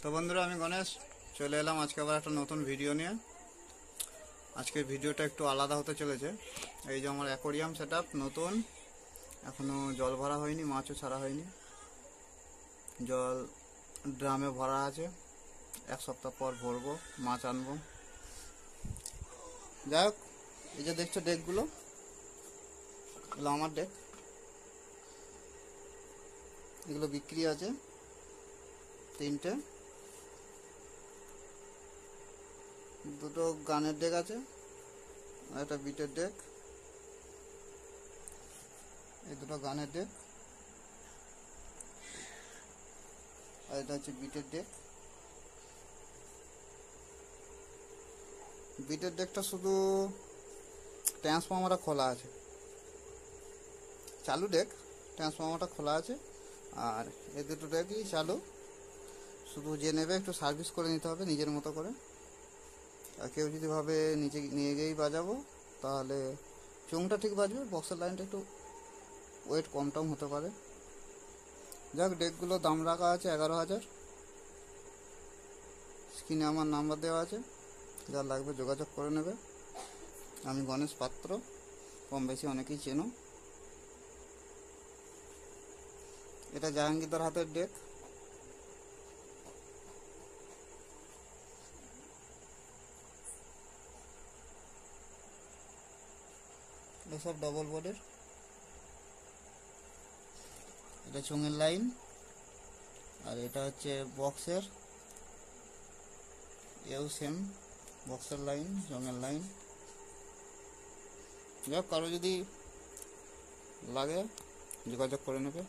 তো বন্ধুরা, আমি গণেশ চলে এলাম আজকে আবার একটা নতুন ভিডিও নিয়ে। আজকের ভিডিওটা একটু আলাদা হতে চলেছে। এই যে আমার অ্যাকোরিয়াম সেটআপ নতুন, এখনো জল ভরা হয়নি, মাছও ছাড়া হয়নি। জল ড্রামে ভরা আছে, এক সপ্তাহ পর ভরবো, মাছ আনবো। যাই হোক, এই যে দেখছো ডেকগুলো, এগুলো আমার ডেক। এগুলো বিক্রি আছে 3টে। দুটো গানের ডেক আছে আর একটা বিটের ডেক। এই দুটো গানের ডেক আর এটা হচ্ছে বিটের ডেক। বিটের ডেকটা শুধু ট্রান্সফর্মারটা খোলা আছে, চালু ডেক, ট্রান্সফর্মারটা খোলা আছে। আর এই দুটো ডেকই চালু, শুধু যে নেবে একটু সার্ভিস করে নিতে হবে নিজের মতো করে। আর কেউ যদি ভাবে নিচে নিয়ে গিয়েই বাজাবো, তাহলে চোঙটা ঠিক বাজবে, বক্সের লাইনটা একটু ওয়েট কম টম হতে পারে। যাক, ডেকগুলো দাম রাখা আছে 11,000। স্ক্রিনে আমার নাম্বার দেওয়া আছে, যা লাগবে যোগাযোগ করে নেবে। আমি গণেশ পাত্র, কম বেশি অনেকেই চেনো। এটা জাহাঙ্গীরদার হাতের ডেক। সব ডবল বোর্ডের। এটা চোঙের লাইন, আর এটা হচ্ছে বক্সের, এও সেম বক্সের লাইন, চোঙের লাইন। যাক, কারো যদি লাগে যোগাযোগ করে নেবে।